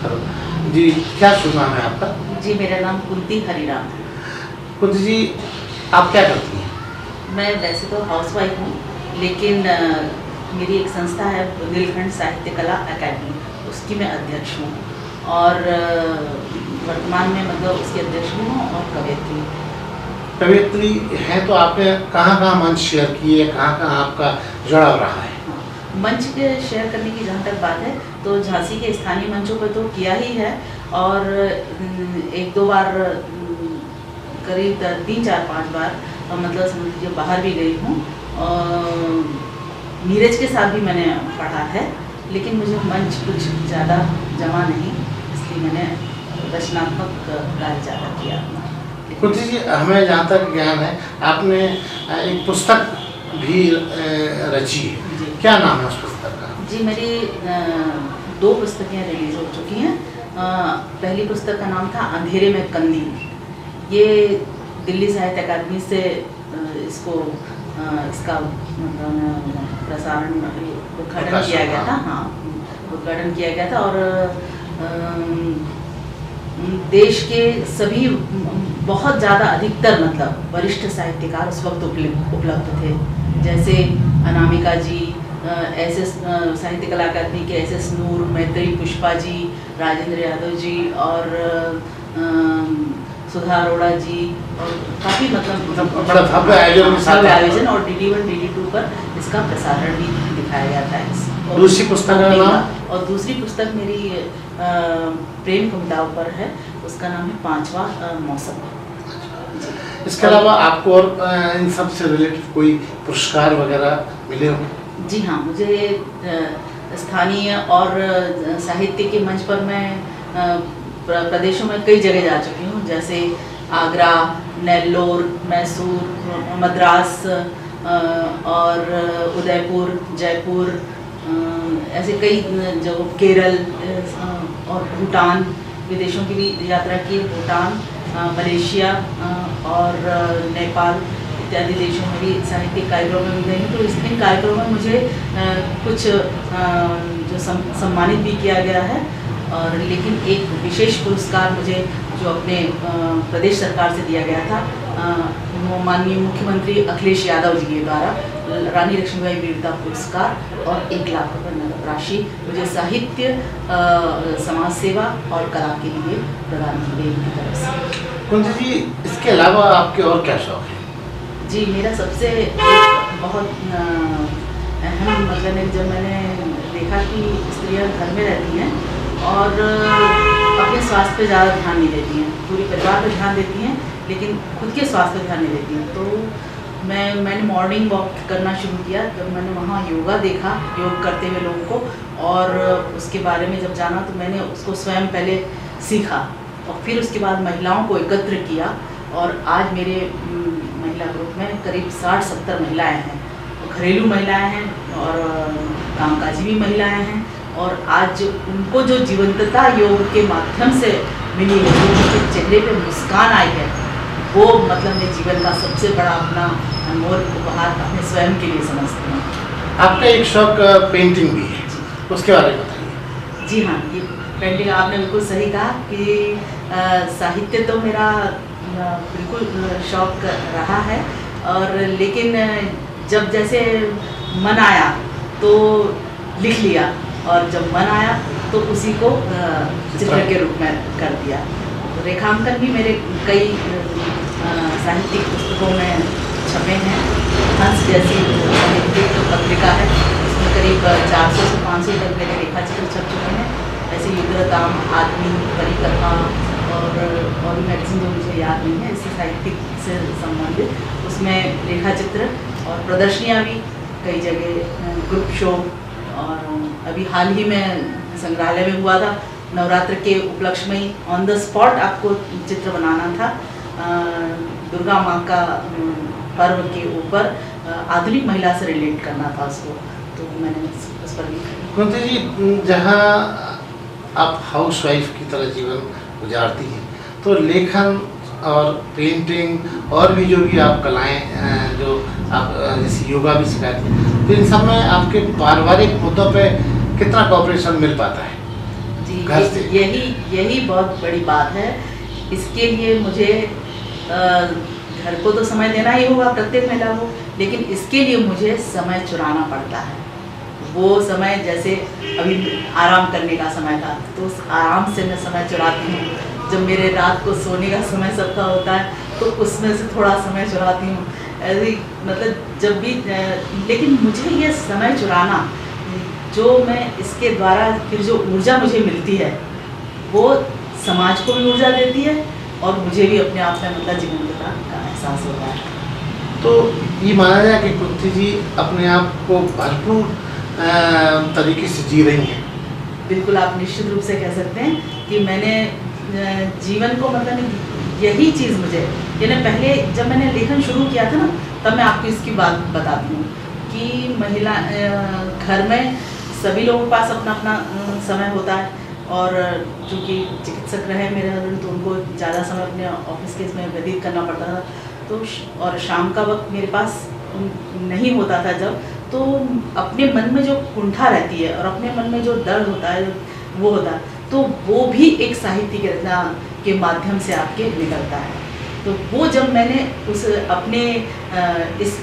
Hello जी, क्या शुभ नाम है आपका? जी, मेरा नाम कुंती हरिराम है। कुंती जी, आप क्या करती हैं? मैं वैसे तो हाउसवाइफ हूँ, लेकिन मेरी एक संस्था है बुंदेलखंड साहित्य कला अकेडमी, उसकी मैं अध्यक्ष हूँ और वर्तमान में मतलब उसकी अध्यक्ष हूँ और कवयित्री। कवयित्री हैं तो आपने कहाँ-कहाँ मंच शेयर किए, कहाँ-कहाँ आपका जुड़ाव रहा है? हाँ, मंच के शेयर करने की जहाँ तक बात है तो झांसी के स्थानीय मंचों पर तो किया ही है और एक दो बार करीब 3-4-5 बार मतलब समझ लीजिए बाहर भी गई हूँ। नीरज के साथ भी मैंने पढ़ा है, लेकिन मुझे मंच कुछ ज़्यादा जमा नहीं, इसलिए मैंने रचनात्मक कार्य ज़्यादा किया। कुंती जी, हमें जहाँ तक ज्ञान है, आपने एक पुस्तक भी रची है। जी। क्या नाम है उस पुस्तक का? जी, मेरी 2 पुस्तकें रिलीज हो चुकी हैं। पहली पुस्तक का नाम था अंधेरे में कंदील। ये दिल्ली साहित्य अकादमी से इसका मतलब प्रसारण उद्घाटन किया गया था। हाँ, उद्घाटन किया गया था और देश के सभी बहुत ज़्यादा अधिकतर मतलब वरिष्ठ साहित्यकार उस वक्त उपलब्ध थे, जैसे अनामिका जी, एस.एस. साहित्य कला अकादमी के एस.एस. नूर, मैत्री पुष्पा जी, राजेंद्र यादव जी और सुधा अरोड़ा जी और काफ़ी मतलब बड़ा भव्य आयोजन और DD1 DD2 पर इसका प्रसारण भी दिखाया गया था। दूसरी पुस्तक का नाम? और दूसरी पुस्तक मेरी प्रेम कविताओं पर है, उसका नाम है 5वां मौसम। इसके अलावा आपको और इन सब से रिलेटेड कोई पुरस्कार वगैरह मिले हो? जी हाँ, मुझे स्थानीय और साहित्य के मंच पर मैं प्रदेशों में कई जगह जा चुकी हूँ, जैसे आगरा, नेल्लोर, मैसूर, मद्रास और उदयपुर, जयपुर, ऐसे कई जगह, केरल और भूटान, विदेशों की भी यात्रा की, भूटान, मलेशिया और नेपाल इत्यादि देशों में भी साहित्यिक कार्यक्रमों में गई हूँ। तो इन कार्यक्रमों में मुझे कुछ जो सम्मानित भी किया गया है और लेकिन एक विशेष पुरस्कार मुझे जो अपने प्रदेश सरकार से दिया गया था, माननीय मुख्यमंत्री अखिलेश यादव जी के द्वारा रानी लक्ष्मीबाई वीरता पुरस्कार और 1 लाख रुपये नगद राशि मुझे साहित्य, समाज सेवा और कला के लिए प्रदान की गई उनकी तरफ से। कुंती जी, इसके अलावा आपके और क्या शौक है? जी, मेरा सबसे बहुत अहम मतलब है, जब मैंने देखा कि स्त्रियां घर में रहती हैं और अपने स्वास्थ्य पे ज़्यादा ध्यान नहीं देती हैं, पूरे परिवार पे ध्यान देती हैं लेकिन खुद के स्वास्थ्य पे ध्यान नहीं देती हैं, तो मैंने मॉर्निंग वॉक करना शुरू किया। जब मैंने वहाँ योगा देखा, योग करते हुए लोगों को, और उसके बारे में जब जाना तो मैंने उसको स्वयं पहले सीखा और फिर उसके बाद महिलाओं को एकत्र किया और आज मेरे महिला ग्रुप में करीब 60-70 महिलाएं हैं, घरेलू महिलाएं हैं और कामकाजी भी महिलाएं हैं। और आज उनको जो जीवंतता योग के माध्यम से मिली है, जो उनके चेहरे पे मुस्कान आई है, वो मतलब मैं जीवन का सबसे बड़ा अपना अनमोल उपहार अपने स्वयं के लिए समझती हूँ। आपका एक शौक पेंटिंग भी है, उसके बारे में बताइए। जी हाँ, ये पेंटिंग आपने बिल्कुल सही कहा कि साहित्य तो मेरा बिल्कुल शौक रहा है और लेकिन जब जैसे मन आया तो लिख लिया और जब मन आया तो उसी को चित्र के रूप में कर दिया। रेखांकन भी मेरे कई साहित्यिक पुस्तकों में छपे हैं। हंस जैसी साहित्यिक पत्रिका है, उसमें करीब 400 से 500 तक मेरे रेखा चित्र छप चुके हैं। ऐसे युद्धरताम, आदमी, परिकथा और मैगजीन जो मुझे याद नहीं है इससे साहित्यिक से संबंधित, उसमें रेखा चित्र और प्रदर्शनियाँ भी कई जगह, ग्रुप शो, और अभी हाल ही में संग्रहालय में हुआ था, नवरात्र के उपलक्ष्य में ऑन द स्पॉट आपको चित्र बनाना था दुर्गा माँ का पर्व के ऊपर, आधुनिक महिला से रिलेट करना था उसको, तो मैंने उस पर भी। कुंती जी, जहाँ आप हाउसवाइफ की तरह जीवन गुजारती हैं, तो लेखन और पेंटिंग और भी जो भी आप कलाएं जो आप जैसे योगा भी सिखाती हैं, तो इन सब में आपके पारिवारिक मुद्दों पे कितना कोऑपरेशन मिल पाता है? जी, जी, घर से। यही बहुत बड़ी बात है। इसके लिए मुझे घर को तो समय देना ही होगा प्रत्येक महिला को, लेकिन इसके लिए मुझे समय चुराना पड़ता है। वो समय जैसे अभी आराम करने का समय था, तो उस आराम से मैं समय चुराती हूँ। जब मेरे रात को सोने का समय सबका होता है, तो उसमें से थोड़ा समय चुराती हूँ। ऐसे मतलब जब भी लेकिन मुझे ये समय चुराना, जो मैं इसके द्वारा फिर जो ऊर्जा मुझे मिलती है, वो समाज को भी ऊर्जा देती है और मुझे भी अपने आप में मतलब जीवंतता का एहसास होता है। तो ये माना जाए कि कुंती जी अपने आप को भरपूर तरीके से जी रही हैं। बिल्कुल, आप निश्चित रूप से कह सकते हैं कि मैंने जीवन को मतलब यही चीज़ मुझे, यानी पहले जब मैंने लेखन शुरू किया था ना, तब मैं आपको इसकी बात बताती हूँ कि महिला घर में सभी लोगों के पास अपना अपना समय होता है, और चूँकि चिकित्सक रहे मेरे हस्बैंड, तो उनको ज़्यादा समय अपने ऑफिस के इसमें व्यतीत करना पड़ता था। तो और शाम का वक्त मेरे पास नहीं होता था जब, तो अपने मन में जो कुंठा रहती है और अपने मन में जो दर्द होता है वो होता है, तो वो भी एक साहित्य की रचना के माध्यम से आपके निकलता है। तो वो जब मैंने उस अपने इस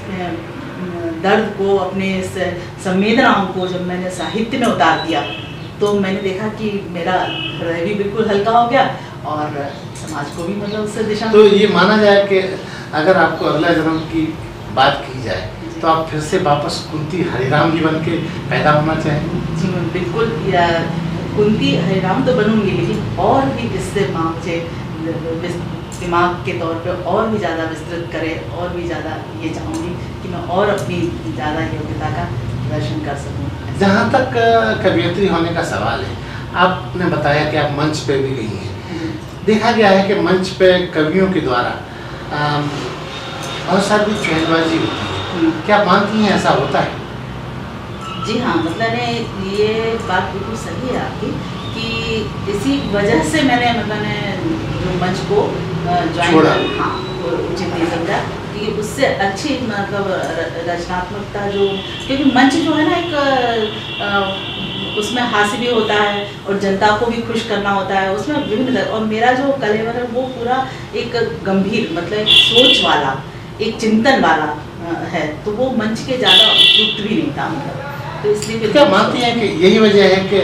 दर्द को, अपने इस संवेदनाओं को जब मैंने साहित्य में उतार दिया, तो मैंने देखा कि मेरा हृदय भी बिल्कुल हल्का हो गया और समाज को भी मतलब उससे दिशा। तो ये माना जाए कि अगर आपको अगला जन्म की बात की जाए, तो आप फिर से वापस कुंती हरिराम जी बन के पैदा होना चाहेंगे? जी बिल्कुल, कुंती हरिराम तो बनूंगी, लेकिन और भी इससे मुझे दिमाग के तौर पे और भी ज़्यादा विस्तृत करे, और भी ज़्यादा ये चाहूँगी कि मैं और अपनी ज़्यादा योग्यता का प्रदर्शन कर सकूँ। जहाँ तक कवियत्री होने का सवाल है, आपने बताया कि आप मंच पे भी गई हैं। देखा गया है कि मंच पे कवियों के द्वारा बहुत सारी चैनबाजी होती है। क्या आप मानती हैं ऐसा होता है? जी हाँ, मतलब ये बात बिल्कुल सही है आपकी कि इसी वजह से मैंने मतलब जो मंच को ज्वाइन, हाँ, उचित नहीं समझा कि उससे अच्छी मतलब रचनात्मकता जो, क्योंकि मंच जो है ना एक उसमें हास्य भी होता है और जनता को भी खुश करना होता है, उसमें विभिन्न, और मेरा जो कलेवर है वो पूरा एक गंभीर मतलब एक सोच वाला, एक चिंतन वाला है, तो वो मंच के ज़्यादा उपयुक्त भी नहीं था मतलब। तो इसलिए क्या मानती हैं कि यही वजह है कि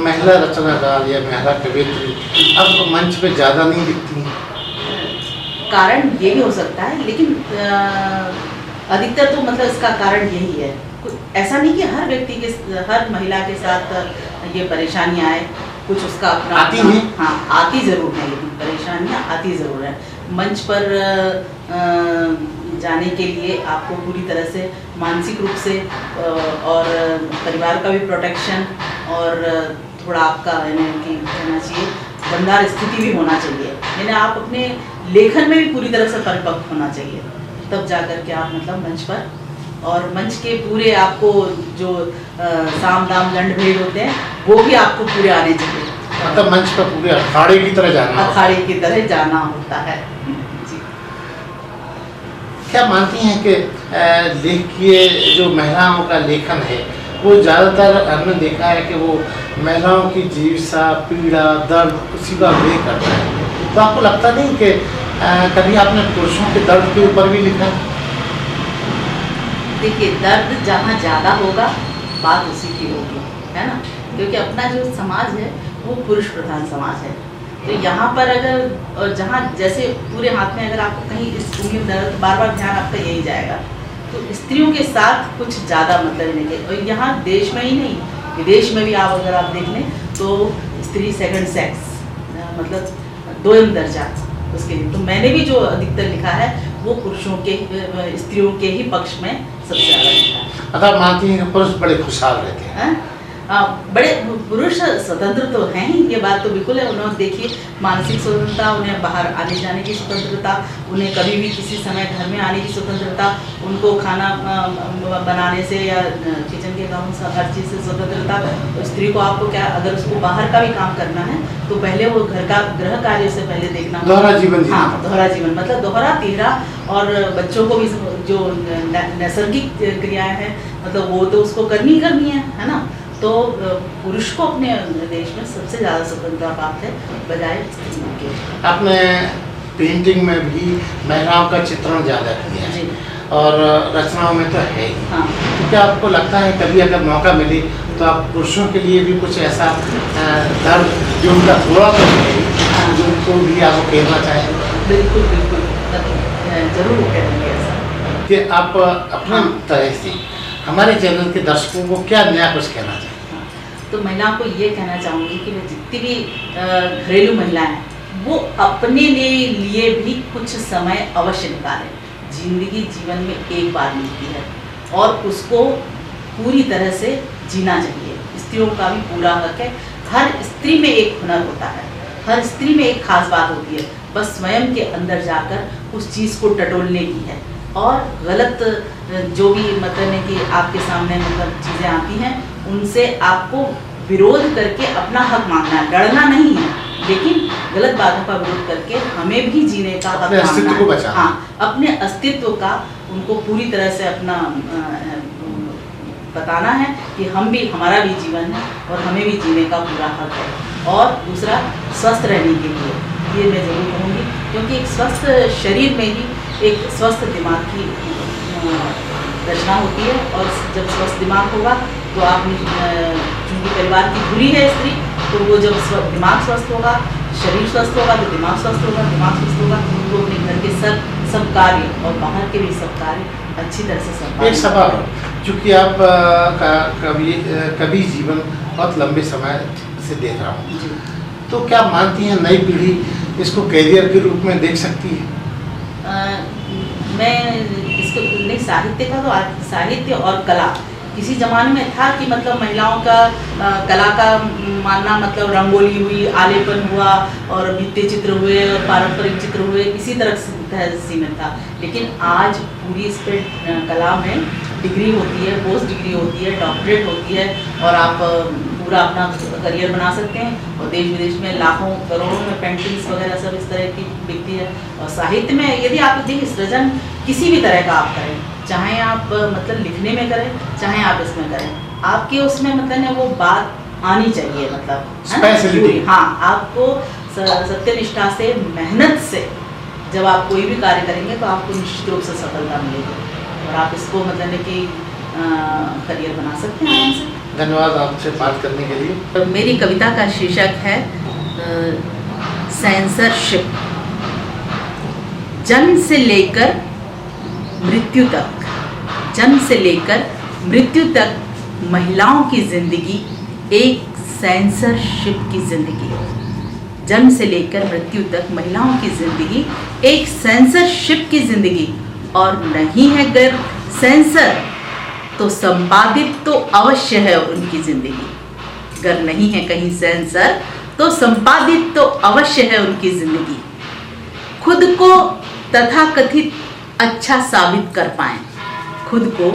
महिला रचनाकार या महिला कवियत्री अब मंच पे ज़्यादा नहीं दिखती हैं? कारण ये भी हो सकता है, लेकिन अधिकतर तो मतलब इसका कारण यही है। ऐसा नहीं कि हर व्यक्ति के, हर महिला के साथ ये परेशानी आए, कुछ उसका अपना आती हैं? हाँ, आती ज़रूर है, लेकिन परेशानियाँ आती ज़रूर है। मंच पर जाने के लिए आपको पूरी तरह से मानसिक रूप से और परिवार का भी प्रोटेक्शन, और थोड़ा आपका यानी कि कहना चाहिए दमदार स्थिति भी होना चाहिए, यानी आप अपने लेखन में भी पूरी तरह से परिपक्व होना चाहिए, तब जाकर के आप मतलब मंच पर, और मंच के पूरे आपको जो साम दाम दंड भेद होते हैं वो भी आपको पूरे आने चाहिए। मतलब मंच पर पूरे अखाड़े की तरह जाना होता है। अखाड़े की तरह जाना होता है। जी। क्या मानती हैं कि लेखकीय जो महिलाओं का लेखन है, वो ज़्यादातर हमने देखा है कि वो महिलाओं की जीविका, पीड़ा, दर्द उसी का उल्लेख करता है। तो आपको लगता नहीं कि कभी आपने पुरुषों के दर्द के ऊपर भी लिखा? देखिए, दर्द जहाँ ज़्यादा होगा बात उसी की होगी, है ना, क्योंकि अपना जो समाज है वो पुरुष प्रधान समाज है। तो यहाँ पर अगर, और जहाँ जैसे पूरे हाथ में अगर आपको कहीं इस उंगली में दर्द, बार बार ध्यान आपका यही जाएगा, तो स्त्रियों के साथ कुछ ज़्यादा मतलब नहीं है। और यहाँ देश में ही नहीं, विदेश में भी आप अगर आप देख लें तो स्त्री सेकंड सेक्स, मतलब दोयम दर्जा उसके लिए। तो मैंने भी जो अधिकतर लिखा है वो पुरुषों के, स्त्रियों के ही पक्ष में सबसे ज़्यादा लिखा है। अगर मानती हैं कि पुरुष बड़े खुशहाल रहते हैं? बड़े पुरुष स्वतंत्र तो हैं ही, ये बात तो बिल्कुल है। उन्होंने देखिए मानसिक स्वतंत्रता, उन्हें बाहर आने जाने की स्वतंत्रता, उन्हें कभी भी किसी समय घर में आने की स्वतंत्रता, उनको खाना बनाने से या किचन के काम से हर चीज़ से स्वतंत्रता। तो स्त्री को आपको क्या, अगर उसको बाहर का भी काम करना है तो पहले वो घर का गृह कार्य से पहले देखना, दोहरा जीवन। हाँ, दोहरा जीवन मतलब दोहरा तीहरा, और बच्चों को भी जो नैसर्गिक क्रियाएं हैं मतलब वो तो उसको करनी ही करनी है ना। तो तो पुरुष को अपने देश में सबसे ज़्यादा स्वतंत्रता प्राप्त है बजाय स्त्रियों के। आपने पेंटिंग में भी महिलाओं का चित्रण ज़्यादा किया है जी। और रचनाओं में तो है ही। हाँ। तो क्या आपको लगता है कभी अगर मौका मिले तो आप पुरुषों के लिए भी कुछ ऐसा दर्द जो उनका थोड़ा तो है जो उनको भी आप कहना चाहें? बिल्कुल बिल्कुल, ज़रूर करेंगे ऐसा कि आप अपने तरह से हमारे चैनल के दर्शकों को क्या नया कुछ कहना चाहें? तो महिलाओं को ये कहना चाहूँगी कि वो जितनी भी घरेलू महिलाएं हैं वो अपने लिए भी कुछ समय अवश्य निकालें। जिंदगी जीवन में एक बार मिलती है और उसको पूरी तरह से जीना चाहिए। स्त्रियों का भी पूरा हक है। हर स्त्री में एक हुनर होता है, हर स्त्री में एक खास बात होती है, बस स्वयं के अंदर जाकर उस चीज़ को टटोलने की है। और गलत जो भी मतलब है कि आपके सामने मतलब चीज़ें आती हैं उनसे आपको विरोध करके अपना हक मांगना है, लड़ना नहीं है, लेकिन गलत बातों का विरोध करके हमें भी जीने का हक अपने अस्तित्व को बचाना। हाँ, अपने अस्तित्व का उनको पूरी तरह से अपना बताना है कि हम भी, हमारा भी जीवन है और हमें भी जीने का पूरा हक है। और दूसरा, स्वस्थ रहने के लिए ये मैं ज़रूर कहूँगी, क्योंकि एक स्वस्थ शरीर में ही एक स्वस्थ दिमाग की रचना होती है। और जब स्वस्थ दिमाग होगा तो आप चूँकि परिवार की धुरी है स्त्री, तो वो जब दिमाग स्वस्थ होगा, शरीर स्वस्थ होगा तो दिमाग स्वस्थ होगा, दिमाग स्वस्थ होगा तो अपने घर के सब कार्य और बाहर के भी सब कार्य अच्छी तरह से संभाल। एक सवाल हो, चूँकि आप कभी जीवन बहुत लंबे समय से देख रहा हूँ, तो क्या मानती हैं नई पीढ़ी इसको कैरियर के रूप में देख सकती है? मैं इसको नहीं, साहित्य का तो साहित्य और कला किसी ज़माने में था कि मतलब महिलाओं का कला का मानना मतलब रंगोली हुई, आलेपन हुआ और भित्ति चित्र हुए और पारंपरिक चित्र हुए, इसी तरह से सीमित था। लेकिन आज पूरी इस पर कला में डिग्री होती है, पोस्ट डिग्री होती है, डॉक्टरेट होती है और आप पूरा अपना करियर बना सकते हैं। और देश विदेश में लाखों करोड़ों में पेंटिंग्स वगैरह सब इस तरह की बिकती है। और साहित्य में यदि आप देखिए सृजन किसी भी तरह का आप करें, चाहे आप मतलब लिखने में करें, चाहे आप इसमें करें, आपके उसमें मतलब है वो बात आनी चाहिए, मतलब हाँ, आपको सत्यनिष्ठा से, मेहनत से जब आप कोई भी कार्य करेंगे तो आपको निश्चित रूप से सफलता मिलेगी और आप इसको मतलब है कि करियर बना सकते हैं आराम से। धन्यवाद आपसे बात करने के लिए। मेरी कविता का शीर्षक है सेंसरशिप। जन्म से लेकर मृत्यु तक, जन्म से लेकर मृत्यु तक महिलाओं की जिंदगी एक सेंसरशिप की जिंदगी है। जन्म से लेकर मृत्यु तक महिलाओं की जिंदगी एक सेंसरशिप की जिंदगी, और नहीं है अगर सेंसर तो संपादित तो अवश्य है उनकी जिंदगी। अगर नहीं है कहीं सेंसर तो संपादित तो अवश्य है उनकी जिंदगी। खुद को तथाकथित अच्छा साबित कर पाएं, खुद को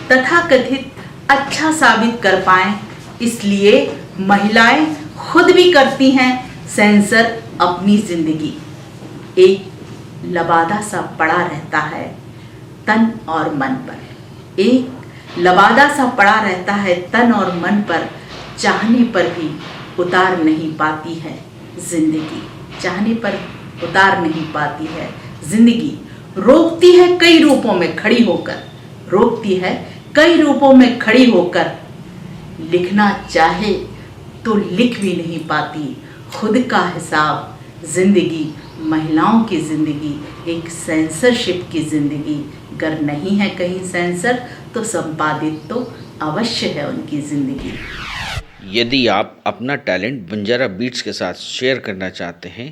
तथाकथित अच्छा साबित कर पाएं, इसलिए महिलाएं खुद भी करती हैं सेंसर अपनी जिंदगी। एक लबादा सा पड़ा रहता है तन और मन पर, एक लबादा सा पड़ा रहता है तन और मन पर, चाहने पर भी उतार नहीं पाती है जिंदगी, चाहने पर उतार नहीं पाती है जिंदगी। रोकती है कई रूपों में खड़ी होकर, रोकती है कई रूपों में खड़ी होकर, लिखना चाहे तो लिख भी नहीं पाती खुद का हिसाब। जिंदगी, महिलाओं की जिंदगी एक सेंसरशिप की जिंदगी। अगर नहीं है कहीं सेंसर तो संपादित तो अवश्य है उनकी जिंदगी। यदि आप अपना टैलेंट बंजारा बीट्स के साथ शेयर करना चाहते हैं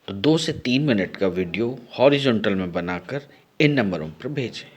तो 2 से 3 मिनट का वीडियो हॉरिजॉन्टल में बनाकर इन नंबरों पर भेजें।